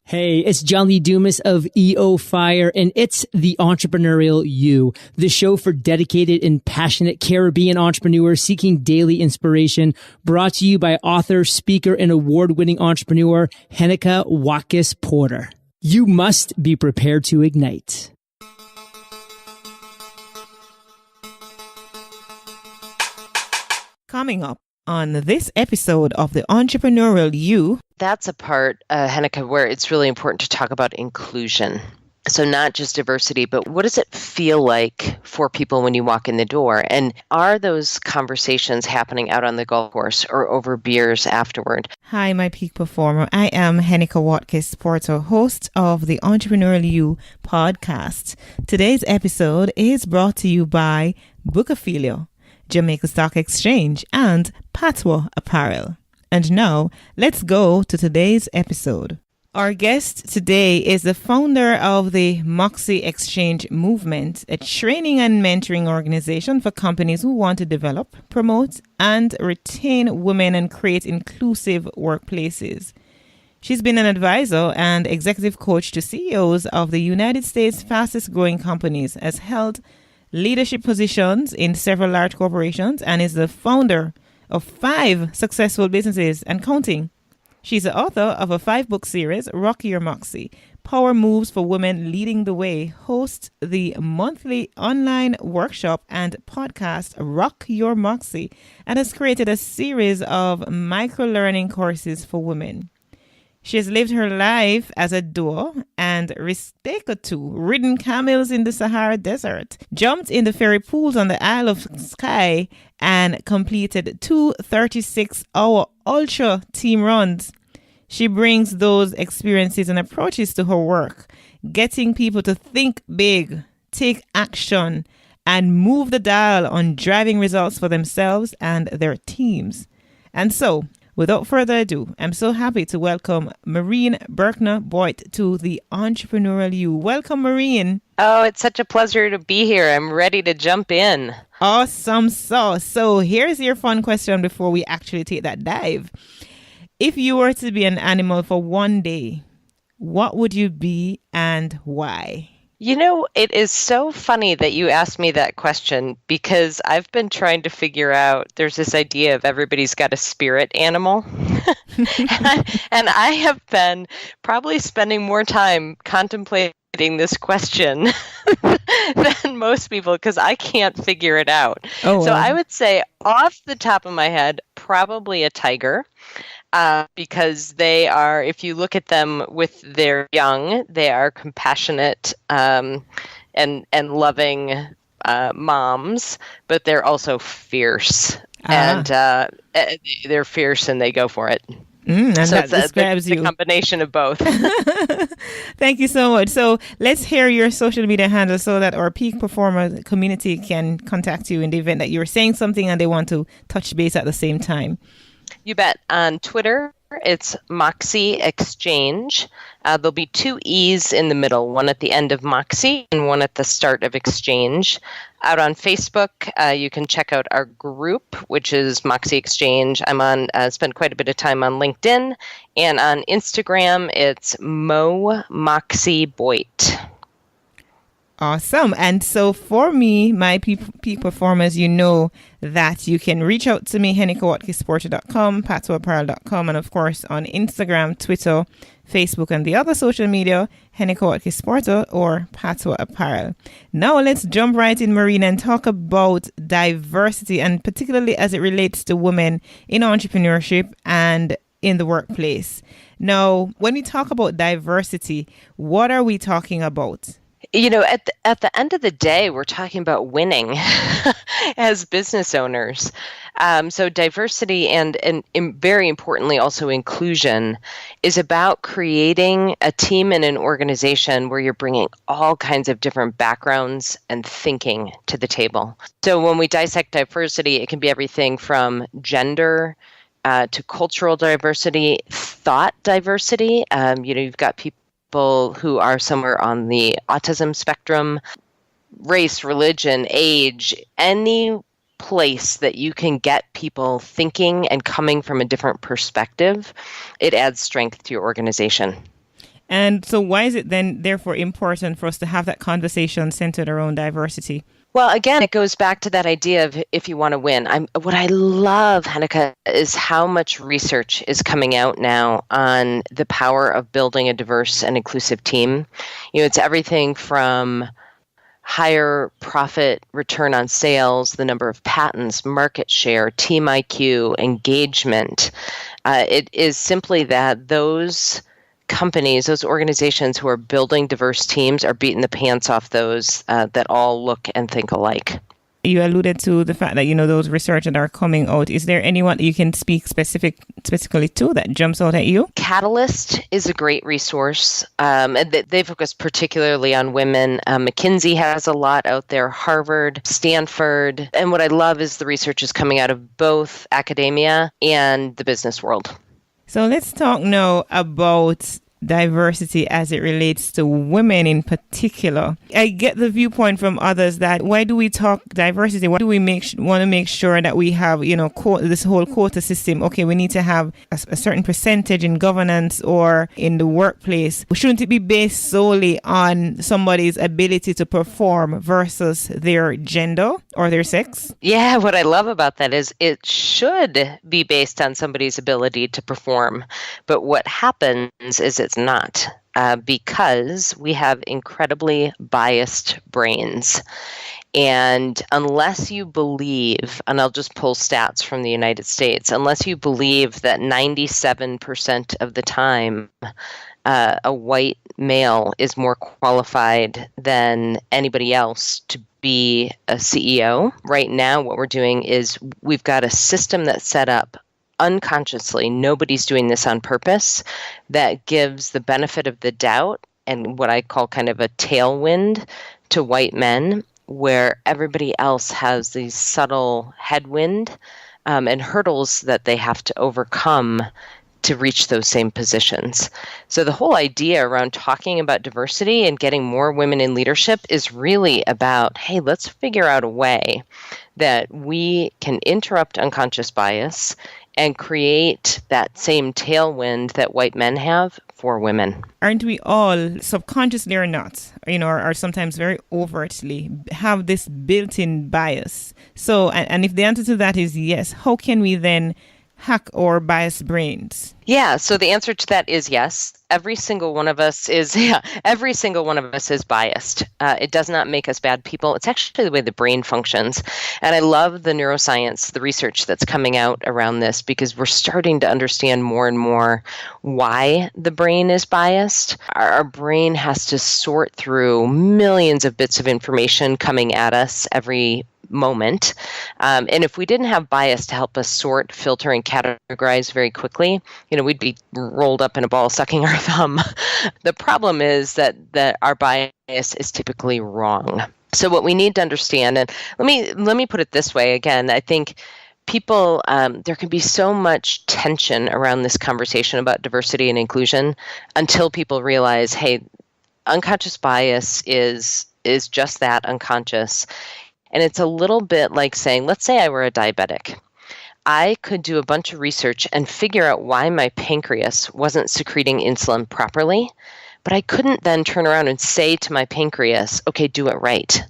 Hey, it's John Lee Dumas of EO Fire, and it's the Entrepreneurial You, the show for dedicated and passionate Caribbean entrepreneurs seeking daily inspiration, brought to you by author, speaker, and award-winning entrepreneur Heneka Watkis-Porter. You must be prepared to ignite. Coming up on this episode of the Entrepreneurial You. That's a part, Heneka, where it's really important to talk about inclusion. So not just diversity, but what does it feel like for people when you walk in the door? And are those conversations happening out on the golf course or over beers afterward? Hi, my peak performer. I am Heneka Watkis-Porter, host of the Entrepreneurial You podcast. Today's episode is brought to you by Bookophelia, Jamaica Stock Exchange, and Patois Apparel. And now, let's go to today's episode. Our guest today is the founder of the Moxie Exchange Movement, a training and mentoring organization for companies who want to develop, promote, and retain women and create inclusive workplaces. She's been an advisor and executive coach to CEOs of the United States' fastest growing companies, has held leadership positions in several large corporations, and is the founder of 5 successful businesses and counting. She's the author of a 5-book series, Rock Your Moxie, Power Moves for Women Leading the Way, hosts the monthly online workshop and podcast, Rock Your Moxie, and has created a series of micro-learning courses for women. She has lived her life as a doer and risked ridden camels in the Sahara Desert, jumped in the fairy pools on the Isle of Skye, and completed 2 36-hour ultra team runs. She brings those experiences and approaches to her work, getting people to think big, take action, and move the dial on driving results for themselves and their teams. And so, without further ado, I'm so happy to welcome Maureen Berkner-Boyt to the Entrepreneurial You. Welcome, Maureen. Oh, it's such a pleasure to be here. I'm ready to jump in. Awesome sauce. So here's your fun question before we actually take that dive. If you were to be an animal for one day, what would you be and why? You know, it is so funny that you asked me that question because I've been trying to figure out, there's this idea of everybody's got a spirit animal. and I have been probably spending more time contemplating this question than most people because I can't figure it out. So I would say off the top of my head, probably a tiger. Because they are, if you look at them with their young, they are compassionate and loving moms, but they're also fierce. And they're fierce and they go for it. And so that describes you. A combination of both. Thank you so much. So let's hear your social media handle so that our peak performer community can contact you in the event that you're saying something and they want to touch base at the same time. You bet. On Twitter, it's Moxie Exchange. There'll be 2 E's in the middle, one at the end of Moxie and one at the start of Exchange. Out on Facebook, you can check out our group, which is Moxie Exchange. I'm on, spent quite a bit of time on LinkedIn. And on Instagram, it's Moxie Boyt. Awesome. And so for me, my peak performers, you know that you can reach out to me, henekawatkisporter.com, patoapparel.com, and of course on Instagram, Twitter, Facebook, and the other social media, Heneka Watkis-Porter or Patois Apparel. Now let's jump right in, Maureen, and talk about diversity, and particularly as it relates to women in entrepreneurship and in the workplace. Now, when we talk about diversity, what are we talking about? You know, at the end of the day, we're talking about winning as business owners. So diversity and very importantly also inclusion is about creating a team and an organization where you're bringing all kinds of different backgrounds and thinking to the table. So when we dissect diversity, it can be everything from gender to cultural diversity, thought diversity. You've got people who are somewhere on the autism spectrum, race, religion, age, any place that you can get people thinking and coming from a different perspective, it adds strength to your organization. And so why is it then therefore important for us to have that conversation centered around diversity? Well, again, it goes back to that idea of if you want to win. What I love, Heneka, is how much research is coming out now on the power of building a diverse and inclusive team. It's everything from higher profit return on sales, the number of patents, market share, team IQ, engagement. It is simply that those companies, those organizations who are building diverse teams are beating the pants off those that all look and think alike. You alluded to the fact that, those research that are coming out. Is there anyone you can speak specifically to that jumps out at you? Catalyst is a great resource. And they focus particularly on women. McKinsey has a lot out there, Harvard, Stanford. And what I love is the research is coming out of both academia and the business world. So let's talk now about diversity as it relates to women in particular. I get the viewpoint from others that why do we talk diversity? Why do we want to make sure that we have, this whole quota system? Okay, we need to have a certain percentage in governance or in the workplace. Shouldn't it be based solely on somebody's ability to perform versus their gender or their sex? Yeah, what I love about that is it should be based on somebody's ability to perform. But what happens is it's not, because we have incredibly biased brains. And unless you believe, and I'll just pull stats from the United States, unless you believe that 97% of the time a white male is more qualified than anybody else to be a CEO, right now what we're doing is we've got a system that's set up unconsciously, nobody's doing this on purpose, that gives the benefit of the doubt and what I call kind of a tailwind to white men, where everybody else has these subtle headwind and hurdles that they have to overcome to reach those same positions. So the whole idea around talking about diversity and getting more women in leadership is really about, hey, let's figure out a way that we can interrupt unconscious bias and create that same tailwind that white men have for women. Aren't we all, subconsciously or not, or sometimes very overtly, have this built-in bias? So, and if the answer to that is yes, how can we then hack our biased brains? Yeah, so the answer to that is yes. Every single one of us is biased. It does not make us bad people. It's actually the way the brain functions. And I love the neuroscience, the research that's coming out around this, because we're starting to understand more and more why the brain is biased. Our brain has to sort through millions of bits of information coming at us every moment. And if we didn't have bias to help us sort, filter, and categorize very quickly, we'd be rolled up in a ball sucking our thumb. The problem is that our bias is typically wrong. So what we need to understand, and let me put it this way again, I think people, there can be so much tension around this conversation about diversity and inclusion until people realize, hey, unconscious bias is just that, unconscious. And it's a little bit like saying, let's say I were a diabetic. I could do a bunch of research and figure out why my pancreas wasn't secreting insulin properly, but I couldn't then turn around and say to my pancreas, okay, do it right.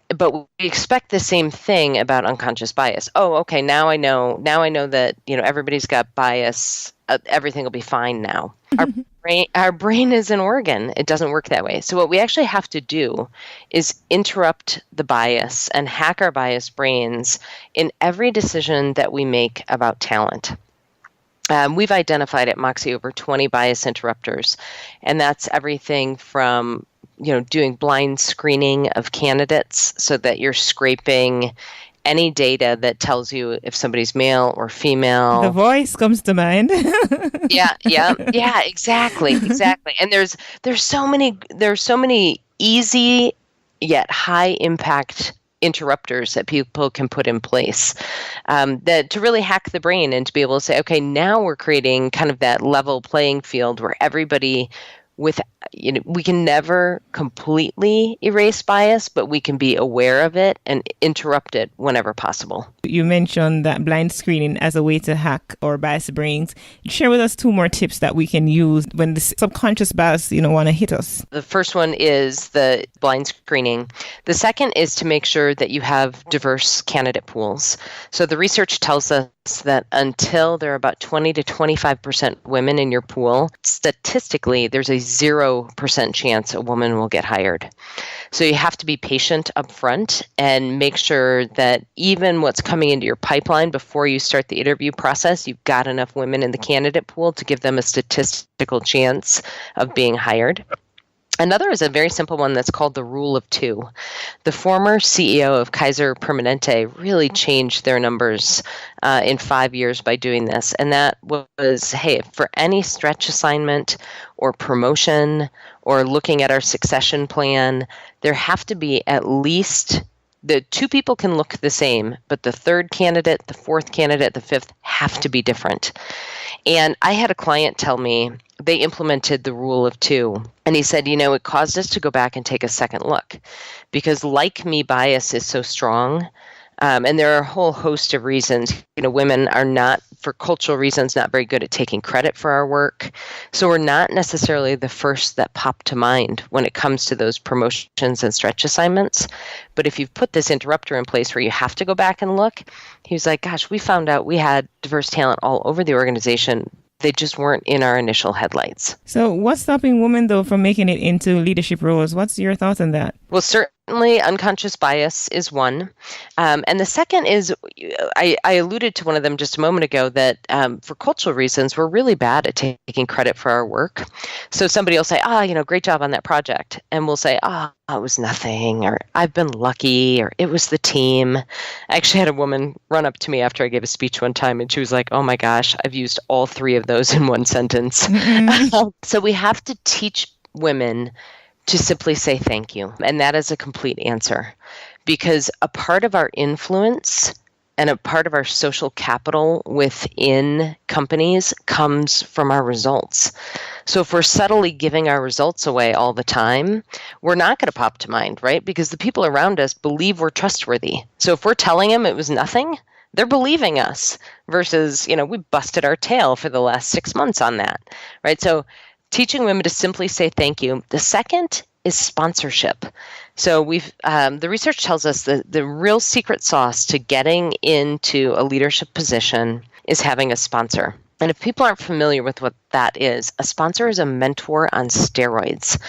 But we expect the same thing about unconscious bias. Oh, okay, now I know that, everybody's got bias. Everything will be fine now. Our brain is an organ. It doesn't work that way. So what we actually have to do is interrupt the bias and hack our biased brains in every decision that we make about talent. We've identified at Moxie over 20 bias interrupters, and that's everything from doing blind screening of candidates so that you're scraping any data that tells you if somebody's male or female. The voice comes to mind. Yeah, exactly. And there's so many easy yet high impact interrupters that people can put in place that to really hack the brain and to be able to say, okay, now we're creating kind of that level playing field where everybody with, we can never completely erase bias, but we can be aware of it and interrupt it whenever possible. You mentioned that blind screening as a way to hack our bias brains. Share with us 2 more tips that we can use when the subconscious bias, want to hit us. The first one is the blind screening. The second is to make sure that you have diverse candidate pools. So the research tells us that until there are about 20 to 25% women in your pool, statistically, there's a 0% chance a woman will get hired. So you have to be patient up front and make sure that even what's coming into your pipeline before you start the interview process, you've got enough women in the candidate pool to give them a statistical chance of being hired. Another is a very simple one that's called the rule of 2. The former CEO of Kaiser Permanente really changed their numbers in 5 years by doing this. And that was, hey, for any stretch assignment or promotion or looking at our succession plan, there have to be at least the 2 people can look the same, but the 3rd candidate, the 4th candidate, the 5th have to be different. And I had a client tell me they implemented the rule of 2. And he said, it caused us to go back and take a second look because like me bias is so strong. And there are a whole host of reasons. Women are not, for cultural reasons, not very good at taking credit for our work. So we're not necessarily the first that pop to mind when it comes to those promotions and stretch assignments. But if you've put this interrupter in place where you have to go back and look, he was like, gosh, we found out we had diverse talent all over the organization. They just weren't in our initial headlights. So what's stopping women, though, from making it into leadership roles? What's your thoughts on that? Well, certainly unconscious bias is one. And the second is, I alluded to one of them just a moment ago, that for cultural reasons, we're really bad at taking credit for our work. So somebody will say, great job on that project. And we'll say, it was nothing, or I've been lucky, or it was the team. I actually had a woman run up to me after I gave a speech one time, and she was like, oh my gosh, I've used all 3 of those in one sentence. Mm-hmm. So we have to teach women to simply say thank you. And that is a complete answer, because a part of our influence and a part of our social capital within companies comes from our results. So if we're subtly giving our results away all the time, we're not going to pop to mind, right? Because the people around us believe we're trustworthy. So if we're telling them it was nothing, they're believing us versus, we busted our tail for the last 6 months on that, right? So teaching women to simply say thank you. The second is sponsorship. So the research tells us that the real secret sauce to getting into a leadership position is having a sponsor. And if people aren't familiar with what that is, a sponsor is a mentor on steroids.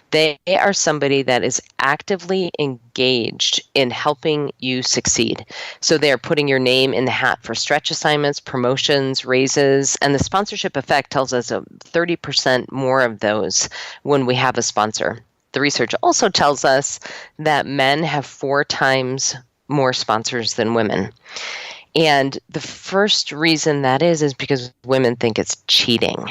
They are somebody that is actively engaged in helping you succeed. So they're putting your name in the hat for stretch assignments, promotions, raises, and the sponsorship effect tells us 30% more of those when we have a sponsor. The research also tells us that men have 4 times more sponsors than women. And the first reason that is because women think it's cheating,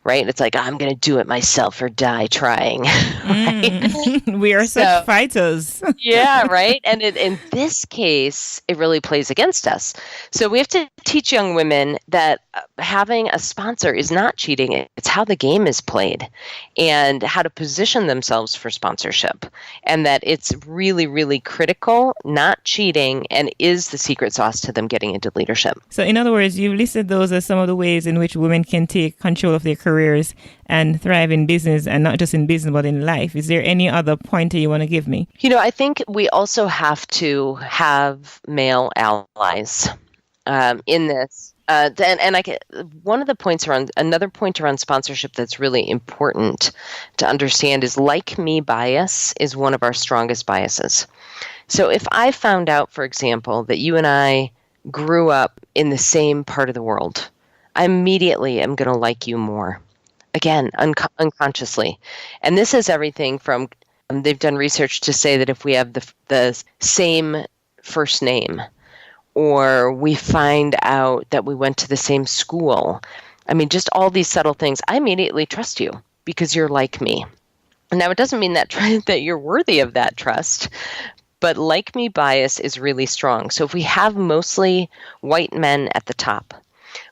right? It's like, I'm going to do it myself or die trying. Right? We are such fighters. Yeah, right. And in this case, it really plays against us. So we have to teach young women that having a sponsor is not cheating. It's how the game is played and how to position themselves for sponsorship. And that it's really, really critical, not cheating, and is the secret sauce to them getting into leadership. So in other words, you've listed those as some of the ways in which women can take control of their careers and thrive in business, and not just in business, but in life. Is there any other pointer you want to give me? I think we also have to have male allies in this. One of the points around, another point around sponsorship that's really important to understand is like me bias is one of our strongest biases. So if I found out, for example, that you and I grew up in the same part of the world, I immediately am going to like you more. Again, unconsciously. And this is everything from, they've done research to say that if we have the same first name, or we find out that we went to the same school, just all these subtle things, I immediately trust you because you're like me. Now, it doesn't mean that you're worthy of that trust, but like me bias is really strong. So if we have mostly white men at the top,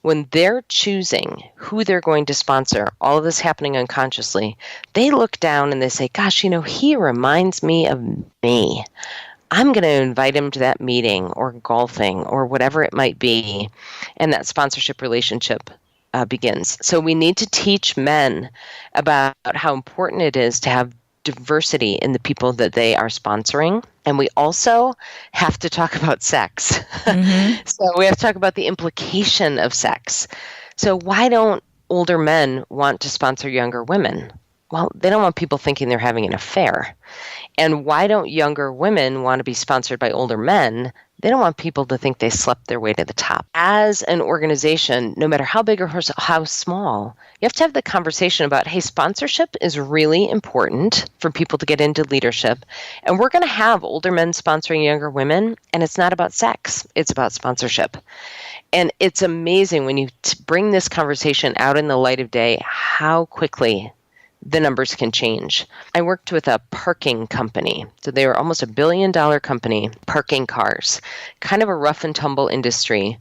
when they're choosing who they're going to sponsor, all of this happening unconsciously, they look down and they say, gosh, he reminds me of me. I'm going to invite him to that meeting or golfing or whatever it might be. And that sponsorship relationship begins. So we need to teach men about how important it is to have diversity in the people that they are sponsoring. And we also have to talk about sex. Mm-hmm. So we have to talk about the implication of sex. So why don't older men want to sponsor younger women? Well, they don't want people thinking they're having an affair. And why don't younger women want to be sponsored by older men? They don't want people to think they slept their way to the top. As an organization, no matter how big or how small, you have to have the conversation about, hey, sponsorship is really important for people to get into leadership. And we're going to have older men sponsoring younger women. And it's not about sex. It's about sponsorship. And it's amazing when you bring this conversation out in the light of day, how quickly the numbers can change. I worked with a parking company. So they were almost $1 billion company, parking cars, kind of a rough and tumble industry.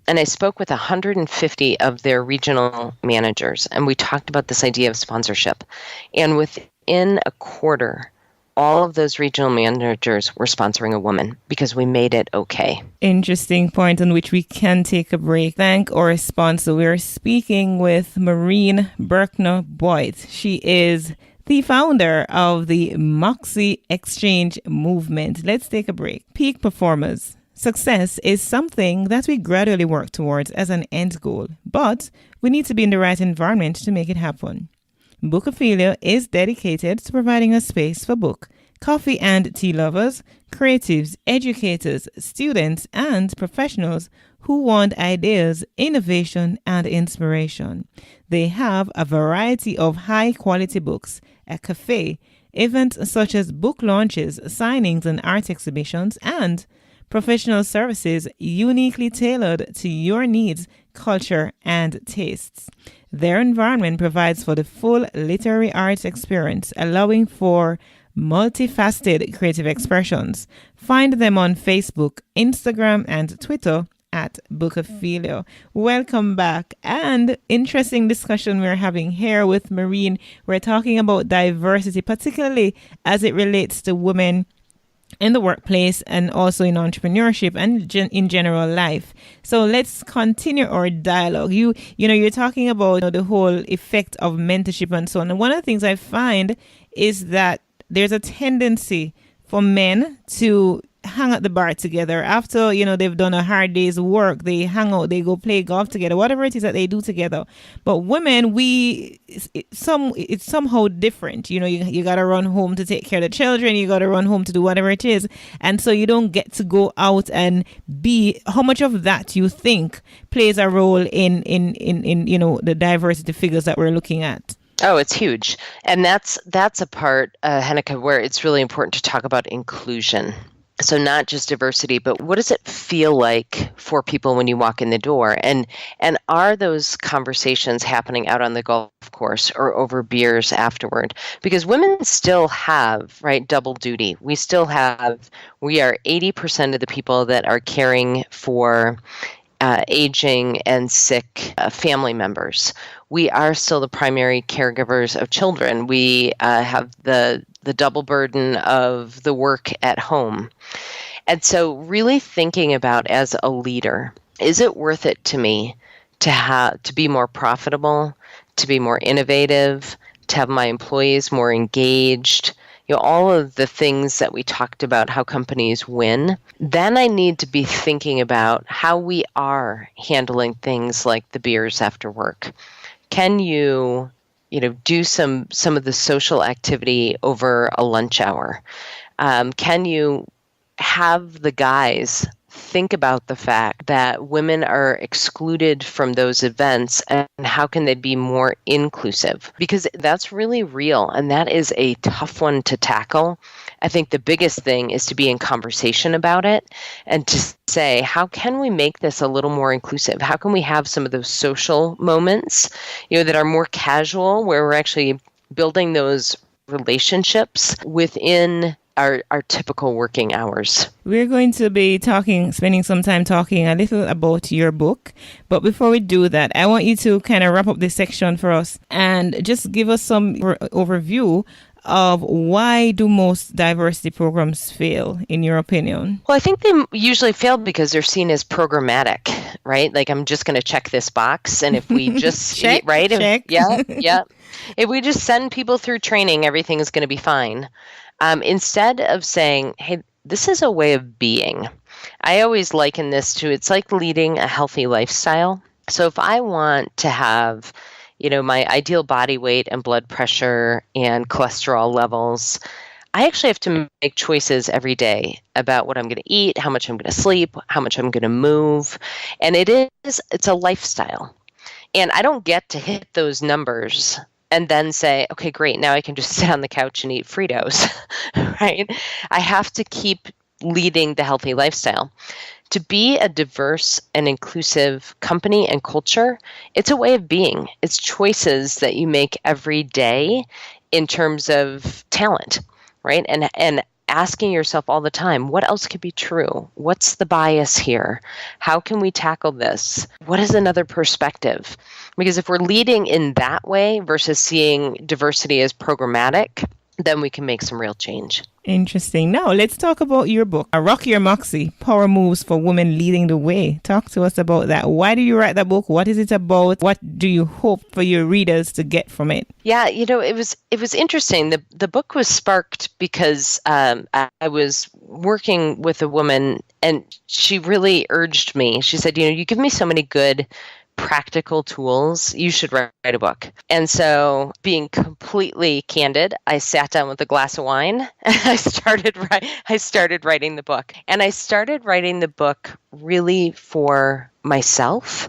And I spoke with 150 of their regional managers, and we talked about this idea of sponsorship. And within a quarter, all of those regional managers were sponsoring a woman because we made it okay. Interesting point on which we can take a break. Thank our sponsor. We're speaking with Maureen Berkner-Boyt. She is the founder of the Moxie Exchange movement. Let's take a break. Peak performers. Success is something that we gradually work towards as an end goal, but we need to be in the right environment to make it happen. Bookophilia is dedicated to providing a space for book, coffee and tea lovers, creatives, educators, students, and professionals who want ideas, innovation, and inspiration. They have a variety of high-quality books, a cafe, events such as book launches, signings, and art exhibitions, and professional services uniquely tailored to your needs, culture, and tastes. Their environment provides for the full literary arts experience, allowing for multifaceted creative expressions. Find them on Facebook, Instagram, and Twitter at Bookophilia. Welcome back. And interesting discussion we're having here with Maureen. We're talking about diversity, particularly as it relates to women in the workplace and also in entrepreneurship and in general life. So let's continue our dialogue. You're talking about the whole effect of mentorship and so on. And one of the things I find is that there's a tendency for men to hang at the bar together after they've done a hard day's work. They hang out, they go play golf together, whatever it is that they do together. But women, it's somehow different. You got to run home to take care of the children, you got to run home to do whatever it is, and so you don't get to go out and be. How much of that you think plays a role in the diversity figures that we're looking at? Oh, it's huge. And that's a part, Heneka, where it's really important to talk about inclusion. So not just diversity, but what does it feel like for people when you walk in the door? And are those conversations happening out on the golf course or over beers afterward? Because women still have, double duty. We are 80% of the people that are caring for aging and sick family members. We are still the primary caregivers of children. We have the double burden of the work at home. And so really thinking about, as a leader, is it worth it to me to be more profitable, to be more innovative, to have my employees more engaged, all of the things that we talked about, how companies win? Then I need to be thinking about how we are handling things like the beers after work. Can you do some of the social activity over a lunch hour? Can you have the guys think about the fact that women are excluded from those events, and how can they be more inclusive? Because that's really real, and that is a tough one to tackle. I think the biggest thing is to be in conversation about it and to say, how can we make this a little more inclusive? How can we have some of those social moments, that are more casual, where we're actually building those relationships within our typical working hours. We're going to be spending some time talking a little about your book. But before we do that, I want you to kind of wrap up this section for us and just give us some overview of why do most diversity programs fail, in your opinion? Well, I think they usually fail because they're seen as programmatic, right? Like, I'm just going to check this box, and if we just check. If we just send people through training, everything is going to be fine. Instead of saying, hey, this is a way of being. I always liken this to, it's like leading a healthy lifestyle. So if I want to have, my ideal body weight and blood pressure and cholesterol levels, I actually have to make choices every day about what I'm going to eat, how much I'm going to sleep, how much I'm going to move. And it's a lifestyle. And I don't get to hit those numbers and then say, okay, great, now I can just sit on the couch and eat Fritos, right? I have to keep leading the healthy lifestyle. To be a diverse and inclusive company and culture, it's a way of being. It's choices that you make every day in terms of talent, right? And asking yourself all the time, what else could be true? What's the bias here? How can we tackle this? What is another perspective? Because if we're leading in that way versus seeing diversity as programmatic, then we can make some real change. Interesting. Now, let's talk about your book, Rock Your Moxie, Power Moves for Women Leading the Way. Talk to us about that. Why did you write that book? What is it about? What do you hope for your readers to get from it? Yeah, it was interesting. The book was sparked because I was working with a woman, and she really urged me. She said, you give me so many good practical tools, you should write a book. And so, being completely candid, I sat down with a glass of wine and I started writing the book. And I started writing the book really for myself,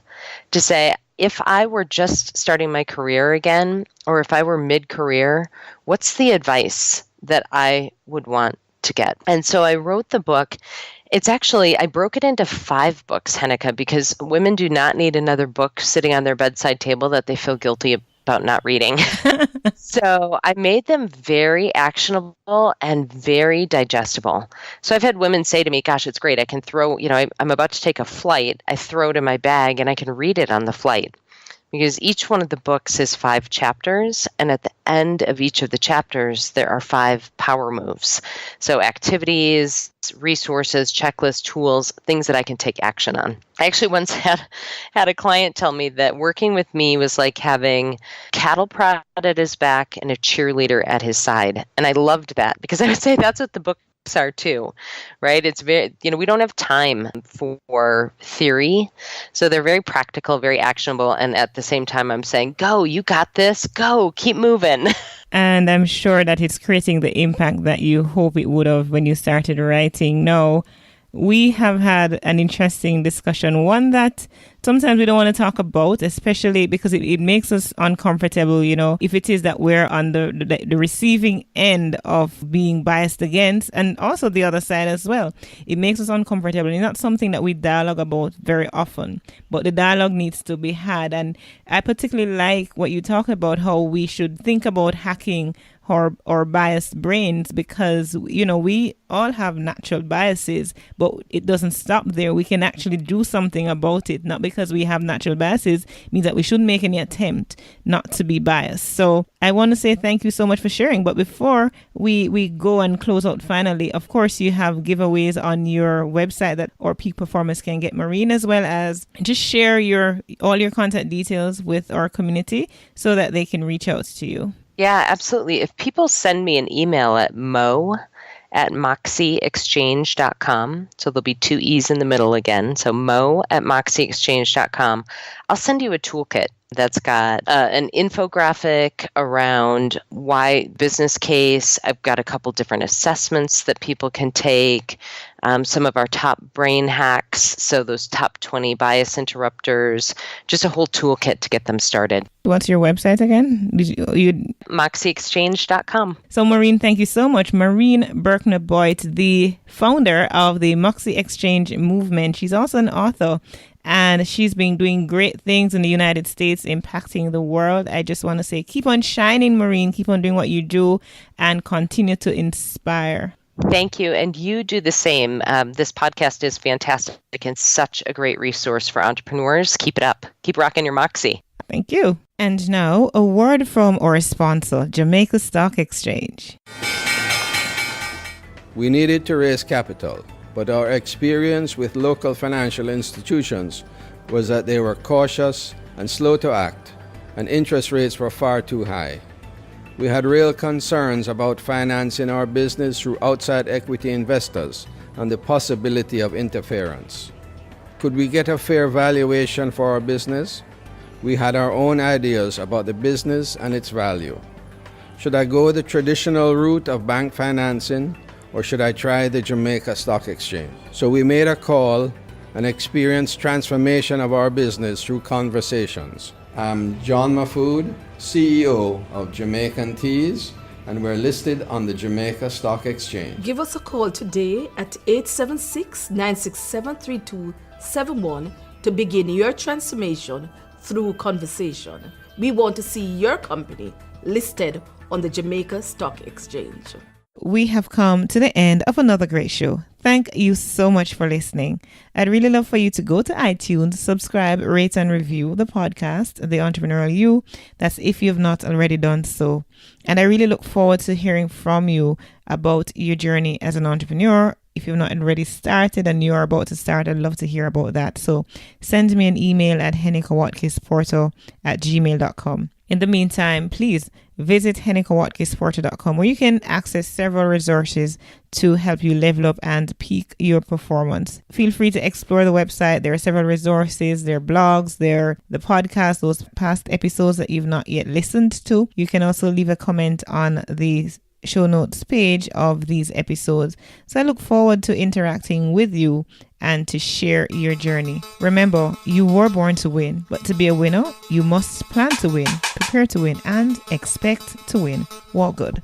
to say, if I were just starting my career again, or if I were mid-career, what's the advice that I would want to get? And so I wrote the book. It's actually, I broke it into 5 books, Heneka, because women do not need another book sitting on their bedside table that they feel guilty about not reading. So I made them very actionable and very digestible. So I've had women say to me, gosh, it's great. I can throw, I'm about to take a flight. I throw it in my bag and I can read it on the flight. Because each one of the books is 5 chapters, and at the end of each of the chapters, there are 5 power moves. So activities, resources, checklists, tools, things that I can take action on. I actually once had a client tell me that working with me was like having cattle prod at his back and a cheerleader at his side. And I loved that, because I would say that's what the book are too, right? It's very, we don't have time for theory. So they're very practical, very actionable. And at the same time, I'm saying, go, you got this, go, keep moving. And I'm sure that it's creating the impact that you hope it would have when you started writing. No, we have had an interesting discussion, one that sometimes we don't want to talk about, especially because it makes us uncomfortable, if it is that we're on the receiving end of being biased against, and also the other side as well. It makes us uncomfortable. It's not something that we dialogue about very often, but the dialogue needs to be had. And I particularly like what you talk about, how we should think about hacking or biased brains, because we all have natural biases, but it doesn't stop there. We can actually do something about it. Not because we have natural biases means that we shouldn't make any attempt not to be biased. So I want to say thank you so much for sharing. But before we go and close out finally, of course you have giveaways on your website that our peak performers can get, Maureen, as well as just share all your contact details with our community so that they can reach out to you. Yeah, absolutely. If people send me an email at mo@moxieexchange.com, so there'll be 2 E's in the middle again, so mo@moxieexchange.com, I'll send you a toolkit that's got an infographic around why business case. I've got a couple different assessments that people can take, some of our top brain hacks, so those top 20 bias interrupters, just a whole toolkit to get them started. What's your website again? moxieexchange.com. So Maureen, thank you so much. Maureen Berkner-Boyt, the founder of the Moxie Exchange movement. She's also an author, and she's been doing great things in the United States, impacting the world. I just want to say, keep on shining, Maureen. Keep on doing what you do and continue to inspire. Thank you. And you do the same. This podcast is fantastic and such a great resource for entrepreneurs. Keep it up. Keep rocking your moxie. Thank you. And now a word from our sponsor, Jamaica Stock Exchange. We needed to raise capital, but our experience with local financial institutions was that they were cautious and slow to act, and interest rates were far too high. We had real concerns about financing our business through outside equity investors and the possibility of interference. Could we get a fair valuation for our business? We had our own ideas about the business and its value. Should I go the traditional route of bank financing, or should I try the Jamaica Stock Exchange? So we made a call and experienced transformation of our business through conversations. I'm John Mafood, CEO of Jamaican Teas, and we're listed on the Jamaica Stock Exchange. Give us a call today at 876-967-3271 to begin your transformation through conversation. We want to see your company listed on the Jamaica Stock Exchange. We have come to the end of another great show. Thank you so much for listening. I'd really love for you to go to iTunes, subscribe, rate and review the podcast, The Entrepreneurial You. That's if you've not already done so. And I really look forward to hearing from you about your journey as an entrepreneur. If you've not already started and you're about to start, I'd love to hear about that. So send me an email at henekawatkisporter@gmail.com. In the meantime, please visit henekawatkisporter.com, where you can access several resources to help you level up and peak your performance. Feel free to explore the website. There are several resources, there are blogs, there are the podcast, those past episodes that you've not yet listened to. You can also leave a comment on the show notes page of these episodes. So I look forward to interacting with you and to share your journey. Remember, you were born to win, but to be a winner, you must plan to win, prepare to win, and expect to win. Walk good.